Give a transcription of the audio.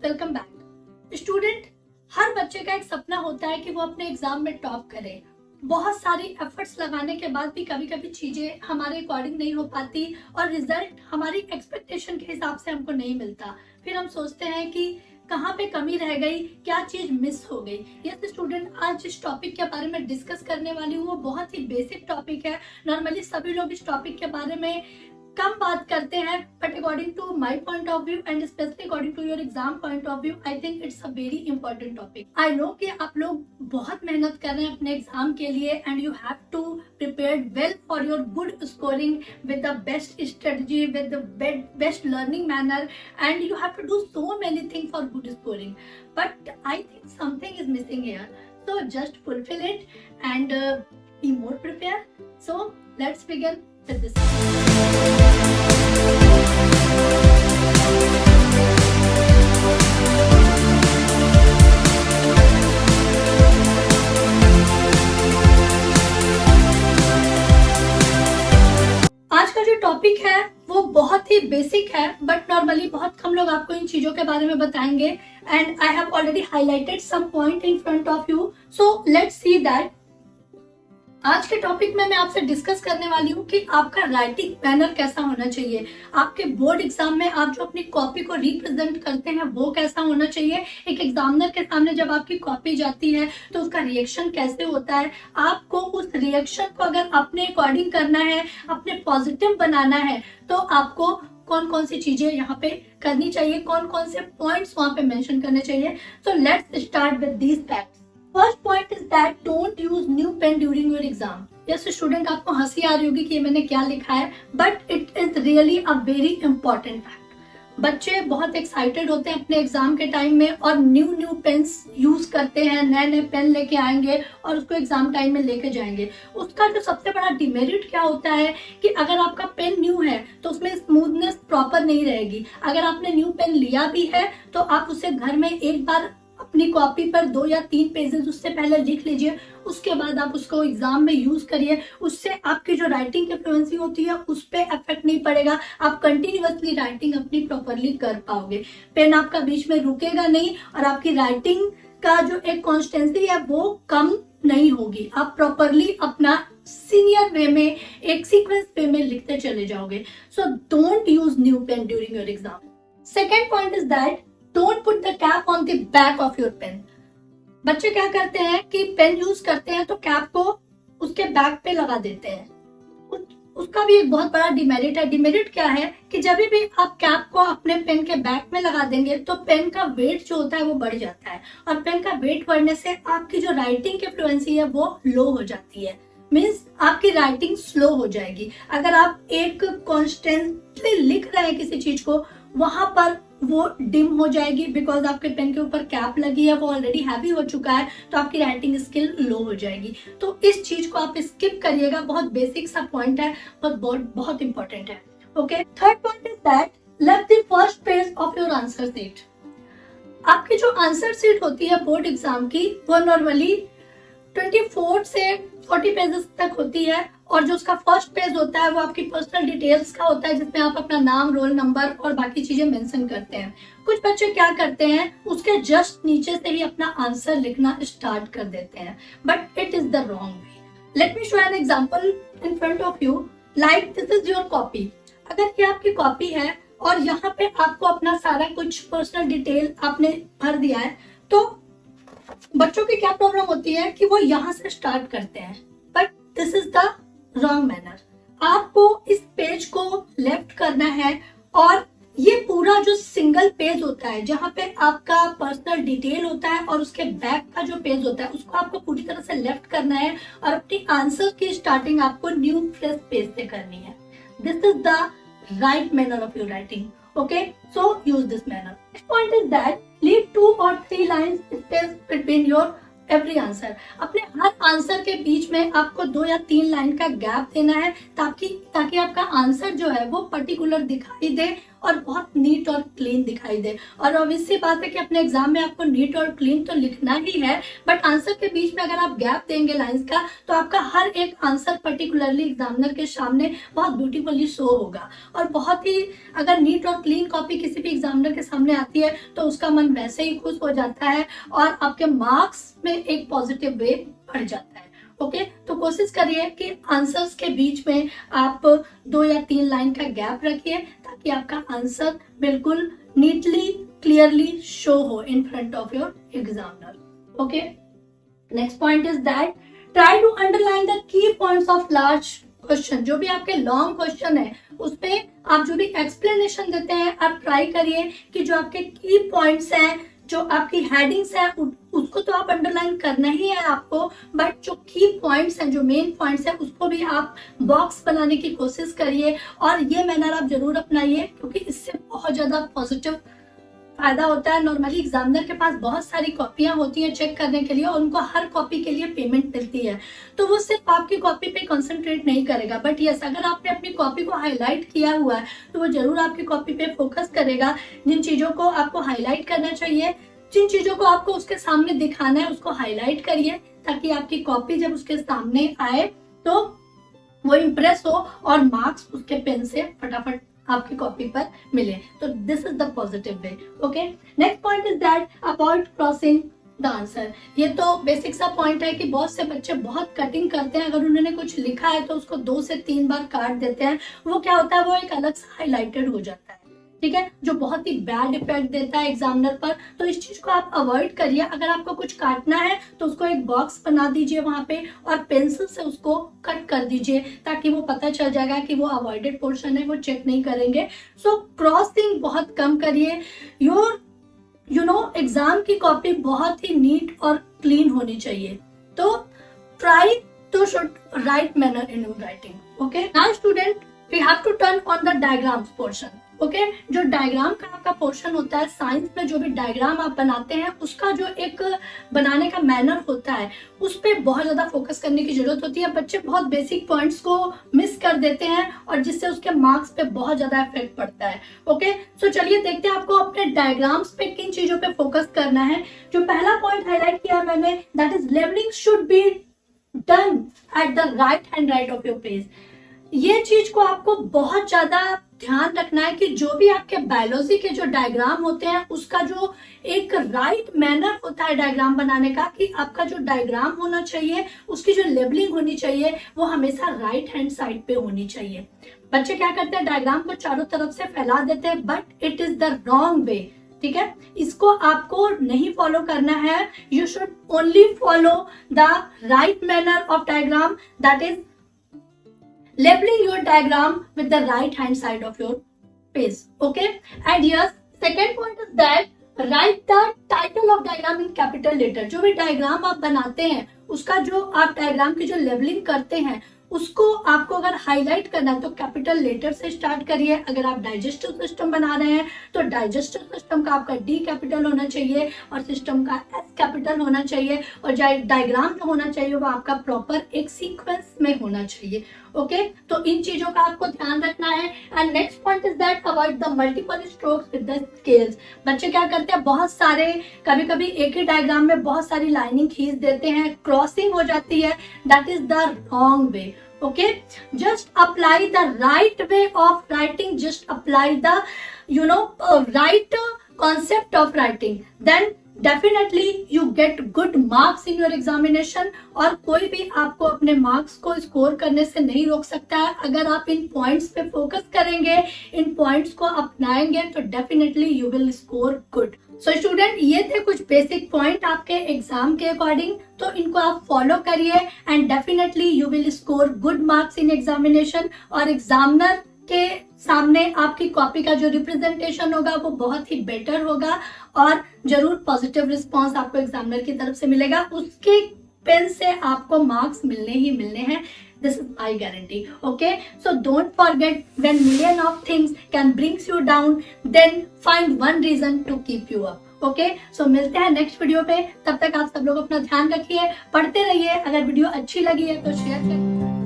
Welcome back. Student, हर बच्चे का एक सपना होता है कि वो अपने एग्जाम में टॉप करे। बहुत सारी एफर्ट्स लगाने के बाद भी कभी कभी चीजें हमारे अकॉर्डिंग नहीं हो पाती और रिजल्ट हमारी एक्सपेक्टेशन के हिसाब से हमको नहीं मिलता। फिर हम सोचते हैं कि कहाँ पे कमी रह गई, क्या चीज मिस हो गई। यस स्टूडेंट, आज जिस टॉपिक के बारे में डिस्कस करने वाली हूँ वो बहुत ही बेसिक टॉपिक है। नॉर्मली सभी लोग इस टॉपिक के बारे में कम बात करते हैं, but according to my point of view and specially according to your exam point of view, I think it's a very important topic. I know कि आप लोग बहुत मेहनत कर रहे हैं अपने एग्जाम के लिए and you have to prepare well for your good scoring with the best strategy, with the best learning manner, and you have to do so many things for good scoring, but I think something is missing here, so just fulfill it and be more prepared. So let's begin with this. आज का जो topic है वो बहुत ही basic है, but normally बहुत कम लोग आपको इन चीजों के बारे में बताएंगे and I have already highlighted some point in front of you, so let's see that. आज के टॉपिक में मैं आपसे डिस्कस करने वाली हूँ कि आपका राइटिंग मैनर कैसा होना चाहिए। आपके बोर्ड एग्जाम में आप जो अपनी कॉपी को रिप्रेजेंट करते हैं वो कैसा होना चाहिए। एक एग्जामिनर के सामने जब आपकी कॉपी जाती है तो उसका रिएक्शन कैसे होता है। आपको उस रिएक्शन को अगर अपने अकॉर्डिंग करना है, अपने पॉजिटिव बनाना है, तो आपको कौन कौन सी चीजें यहाँ पे करनी चाहिए, कौन कौन से पॉइंट्स वहां पे मेंशन करने चाहिए। So let's start with these facts. First point is that don't use new pen during your exam. Yes student, आपको हंसी आ रही होगी कि ये मैंने क्या लिखा है, but it is really a very important fact. बच्चे बहुत एक्साइटेड होते हैं अपने एग्जाम के टाइम में और न्यू पेन्स यूज करते हैं, नए नए पेन लेके आएंगे और उसको एग्जाम टाइम में लेके जाएंगे। उसका जो सबसे बड़ा डिमेरिट क्या होता है कि अगर आपका पेन न्यू है तो उसमें स्मूथनेस प्रॉपर नहीं रहेगी। अगर आपने न्यू पेन लिया भी है तो आप उसे घर में एक बार अपनी कॉपी पर 2 या 3 पेजेस उससे पहले लिख लीजिए, उसके बाद आप उसको एग्जाम में यूज करिए। उससे आपकी जो राइटिंग की फ्लुएंसी होती है उस पर इफेक्ट नहीं पड़ेगा, आप कंटिन्यूअसली राइटिंग अपनी प्रॉपरली कर पाओगे। पेन आपका बीच में रुकेगा नहीं और आपकी राइटिंग का जो एक कॉन्स्टेंसी है वो कम नहीं होगी। आप प्रॉपरली अपना सीनियर वे में, एक सीक्वेंस वे में लिखते चले जाओगे। So don't use new pen during your exam. Second point is that Don't put the cap on the back of your pen. बच्चे क्या करते हैं कि पेन यूज करते हैं तो कैप को उसके बैक पे लगा देते हैं। उसका भी एक बहुत बड़ा डिमेरिट है। डिमेरिट क्या है कि जब भी आप कैप को अपने पेन के बैक में लगा देंगे तो पेन का वेट जो होता है वो बढ़ जाता है और पेन का वेट बढ़ने से आपकी जो राइटिंग की फ्लुएंसी है वो लो हो जाती है। मीन्स आपकी राइटिंग स्लो हो जाएगी। अगर आप एक कॉन्स्टेंटली लिख रहे हैं किसी चीज को, वहां पर वो डिम हो जाएगी बिकॉज आपके पेन के ऊपर कैप लगी है, वो ऑलरेडी हैवी हो चुका है, तो आपकी राइटिंग स्किल लो हो जाएगी। तो इस चीज को आप स्किप करिएगा। बहुत बेसिक सा पॉइंट है, बहुत इंपॉर्टेंट है। Okay, third point is that left the first page of your answer sheet. आपकी जो आंसर शीट होती है बोर्ड एग्जाम की वो नॉर्मली 24 से 40 पेजेस तक होती है और जो उसका फर्स्ट पेज होता है वो आपकी पर्सनल डिटेल्स का होता है, जिसमें आप अपना नाम, रोल नंबर और बाकी चीजें मेंशन करते हैं। कुछ बच्चे क्या करते हैं, उसके जस्ट नीचे से ही अपना आंसर लिखना स्टार्ट कर देते हैं, but it is the wrong way. Let me show an example in front of you. Like this is your copy. अगर ये आपकी कॉपी है और यहाँ पे आपको अपना सारा कुछ पर्सनल डिटेल आपने भर दिया है, तो बच्चों की क्या प्रॉब्लम होती है कि वो यहाँ से स्टार्ट करते हैं, but this is the wrong manner. आपको इस पेज को लेफ्ट करना है और ये पूरा जो सिंगल पेज होता है जहाँ पे आपका पर्सनल डिटेल होता है और उसके बैक का जो पेज होता है उसको आपको पूरी तरह से लेफ्ट करना है और अपनी आंसर की स्टार्टिंग आपको न्यू फ्रेश पेज से करनी है। This is the right manner of your writing. Okay, so use this manner. Next point is that leave 2 or 3 lines space between your every answer. अपने हर आंसर के बीच में आपको 2 या 3 लाइन का गैप देना है ताकि आपका आंसर जो है वो पर्टिकुलर दिखाई दे और बहुत नीट और क्लीन दिखाई दे। और ऑब्वियसली बात है कि अपने एग्जाम में आपको नीट और क्लीन तो लिखना ही है, बट आंसर के बीच में अगर आप गैप देंगे लाइंस का तो आपका हर एक आंसर पर्टिकुलरली एग्जामिनर के सामने बहुत ब्यूटीफुली शो होगा। और बहुत ही अगर नीट और क्लीन कॉपी किसी भी एग्जामिनर के सामने आती है तो उसका मन वैसे ही खुश हो जाता है और आपके मार्क्स में एक पॉजिटिव वे बढ़ जाता है। ओके, तो कोशिश करिए कि आंसर्स के बीच में आप 2 या 3 लाइन का गैप रखिए ताकि आपका आंसर बिल्कुल नीटली क्लियरली शो हो in front of your examiner. Okay, next point is that try to underline the key points of large question. जो भी आपके लॉन्ग क्वेश्चन है उस पे आप जो भी एक्सप्लेनेशन देते हैं आप ट्राई करिए कि जो आपके की पॉइंट्स हैं, जो आपकी हेडिंग्स है उसको तो आप अंडरलाइन करना ही है आपको, बट जो की पॉइंट्स हैं, जो मेन पॉइंट्स हैं, उसको भी आप बॉक्स बनाने की कोशिश करिए और ये मैनर आप जरूर अपनाइए क्योंकि इससे बहुत ज्यादा पॉजिटिव फायदा होता है। नॉर्मली एग्जामिनर के पास बहुत सारी कॉपियां होती हैं चेक करने के लिए और उनको हर कॉपी के लिए पेमेंट मिलती है, तो वो सिर्फ आपकी कॉपी पे कंसंट्रेट नहीं करेगा, बट यस अगर आपने अपनी कॉपी को हाईलाइट किया हुआ है तो वो जरूर आपकी कॉपी पे फोकस करेगा। जिन चीजों को आपको हाईलाइट करना चाहिए, जिन चीजों को आपको उसके सामने दिखाना है उसको हाईलाइट करिए ताकि आपकी कॉपी जब उसके सामने आए तो वो इम्प्रेस हो और मार्क्स उसके पेन से फटाफट आपकी कॉपी पर मिले। तो this is the positive way. Okay, next point is that avoid crossing the answer. ये तो बेसिक सा पॉइंट है कि बहुत से बच्चे बहुत कटिंग करते हैं, अगर उन्होंने कुछ लिखा है तो उसको 2 से 3 बार काट देते हैं। वो क्या होता है, वो एक अलग से हाईलाइटेड हो जाता है, ठीक है, जो बहुत ही बैड इफेक्ट देता है एग्जामिनर पर। तो इस चीज को आप अवॉइड करिए। अगर आपको कुछ काटना है तो उसको एक बॉक्स बना दीजिए वहां पे और पेंसिल से उसको कट कर दीजिए ताकि वो पता चल जाएगा कि वो अवॉइडेड पोर्शन है, वो चेक नहीं करेंगे। सो क्रॉसिंग बहुत कम करिए। योर एग्जाम की कॉपी बहुत ही नीट और क्लीन होनी चाहिए। तो try to should write manner in your writing. Okay, now student we have to turn on the diagrams portion. ओके, जो डायग्राम का आपका पोर्शन होता है, साइंस में जो भी डायग्राम आप बनाते हैं उसका जो एक बनाने का मैनर होता है उस पर बहुत ज्यादा फोकस करने की जरूरत होती है। बच्चे बहुत बेसिक पॉइंट्स को मिस कर देते हैं और जिससे उसके मार्क्स पे बहुत ज्यादा इफेक्ट पड़ता है। ओके, सो चलिए देखते हैं आपको अपने डायग्राम्स पे किन चीजों पे फोकस करना है। जो पहला पॉइंट हाईलाइट किया मैंने, that is labelling should be done at the right hand right of your page. ये चीज को आपको बहुत ज्यादा ध्यान रखना है कि जो भी आपके बायोलॉजी के जो डायग्राम होते हैं उसका जो एक राइट मैनर होता है डायग्राम बनाने का, कि आपका जो डायग्राम होना चाहिए उसकी जो लेबलिंग होनी चाहिए वो हमेशा राइट हैंड साइड पे होनी चाहिए। बच्चे क्या करते हैं, डायग्राम को चारों तरफ से फैला देते हैं, but it is the wrong way. ठीक है, इसको आपको नहीं फॉलो करना है। You should only follow the right manner of diagram, that is labeling your diagram with the right hand side of your page. Okay, and yes, second point is that write the title of diagram in capital letter. जो भी diagram आप बनाते हैं उसका जो आप diagram की जो लेबलिंग करते हैं उसको आपको अगर हाईलाइट करना है तो कैपिटल लेटर से स्टार्ट करिए। अगर आप डाइजेस्टिव सिस्टम बना रहे हैं तो डाइजेस्टिव सिस्टम का आपका डी कैपिटल होना चाहिए और सिस्टम का एस कैपिटल होना चाहिए और डायग्राम जो होना चाहिए वो आपका प्रॉपर एक सीक्वेंस में होना चाहिए। ओके, तो इन चीजों का आपको ध्यान रखना है। And next point is that avoid the multiple strokes with the scales. बच्चे क्या करते हैं, बहुत सारे कभी कभी एक ही डायग्राम में बहुत सारी लाइनिंग खींच देते हैं, क्रॉसिंग हो जाती है, that is the wrong way. Okay, just apply the right way of writing, just apply the right concept of writing, then definitely you get good marks in your examination। और कोई भी आपको अपने मार्क्स को score करने से नहीं रोक सकता है। अगर आप इन पॉइंट्स पे फोकस करेंगे, इन पॉइंट्स को अपनाएंगे तो definitely you will score good. So student, ये थे कुछ बेसिक पॉइंट आपके एग्जाम के अकॉर्डिंग, तो इनको आप फॉलो करिए and definitely you will score good marks in examination. और एग्जामिनर के सामने आपकी कॉपी का जो रिप्रेजेंटेशन होगा वो बहुत ही बेटर होगा और जरूर पॉजिटिव रिस्पांस आपको एग्जामिनर की तरफ से मिलेगा। उसके पेन से आपको मार्क्स मिलने ही मिलने हैं। This is my guarantee. Okay, so don't forget, when million of things can brings you down, then find one reason to keep you up. Okay, so मिलते हैं नेक्स्ट वीडियो पे। तब तक आप सब लोग अपना ध्यान रखिए, पढ़ते रहिए। अगर वीडियो अच्छी लगी है तो शेयर करिए।